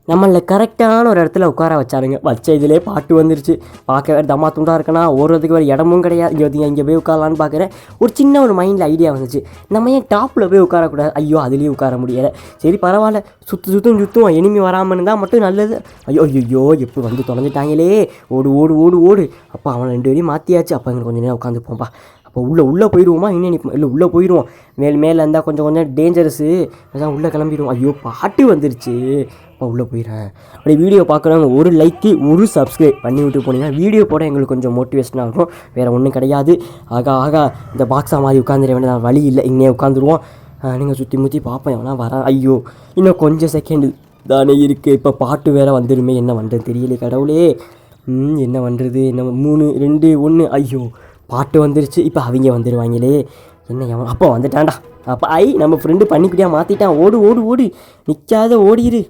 நம்மள கரெக்டான ஒரு இடத்துல உட்கார வச்சாருங்க. வச்ச இதிலே பாட்டு வந்துருச்சு. பார்க்க வேறு தம்மா துண்டாக இருக்கனா, ஓடுறதுக்கு வேறு இடமும் கிடையாது. இங்கே போய் உட்காரலான்னு பார்க்குறேன். ஒரு மைண்டில் ஐடியா வந்துச்சு, நம்ம ஏன் டாப்பில் போய் உட்காரக்கூடாது? ஐயோ அதுலேயும் உட்கார முடியலை. சரி பரவாயில்ல, சுற்றுவோம், எனிமி வராமல் இருந்தால் மட்டும் நல்லது. ஐயோ எப்படி வந்து தொலைஞ்சிட்டாங்களே. ஓடு ஓடு ஓடு ஓடு. அப்போ அவனை 2 பேரையும் மாற்றியாச்சு. அப்போ எங்களுக்கு கொஞ்சம் நேரம் உட்காந்துப்போம்ப்பா. அப்போ உள்ளே போயிடுவோமா? இன்னும் இல்லை, உள்ளே போயிடுவோம். மேலே இருந்தால் கொஞ்சம் டேஞ்சரஸு, அதான் உள்ளே கிளம்பிடுவோம். ஐயோ பாட்டு வந்துருச்சு. அப்போ உள்ளே போயிடுறேன். அப்படி வீடியோ பார்க்குறவங்க ஒரு லைக்கு ஒரு சப்ஸ்கிரைப் பண்ணி விட்டு போனீங்கன்னா வீடியோ போட எங்களுக்கு கொஞ்சம் மோட்டிவேஷனாக இருக்கும். வேறு ஒன்றும் கிடையாது. ஆகா இந்த பாக்ஸாக மாதிரி உட்காந்துட வேண்டியதான், வழி இல்லை, இங்கே உட்காந்துருவோம். நீங்கள் சுற்றி முற்றி பார்ப்பேன் எவனா வரேன். ஐயோ இன்னும் கொஞ்சம் செகண்டு தானே இருக்குது. இப்போ பாட்டு வேறு வந்துடுமே, என்ன பண்ணுறது தெரியல கடவுளே. என்ன பண்ணுறது? என்ன 3 2 1. ஐயோ பாட்டு வந்துருச்சு. இப்போ அவங்க வந்துடுவாங்களே. என்ன எவன் அப்போ வந்துட்டான்டா. அப்போ நம்ம ஃப்ரெண்டு பண்ணிக்கிட்டியா மாற்றிட்டான். ஓடு ஓடு ஓடு, நிற்காத ஓடிடு.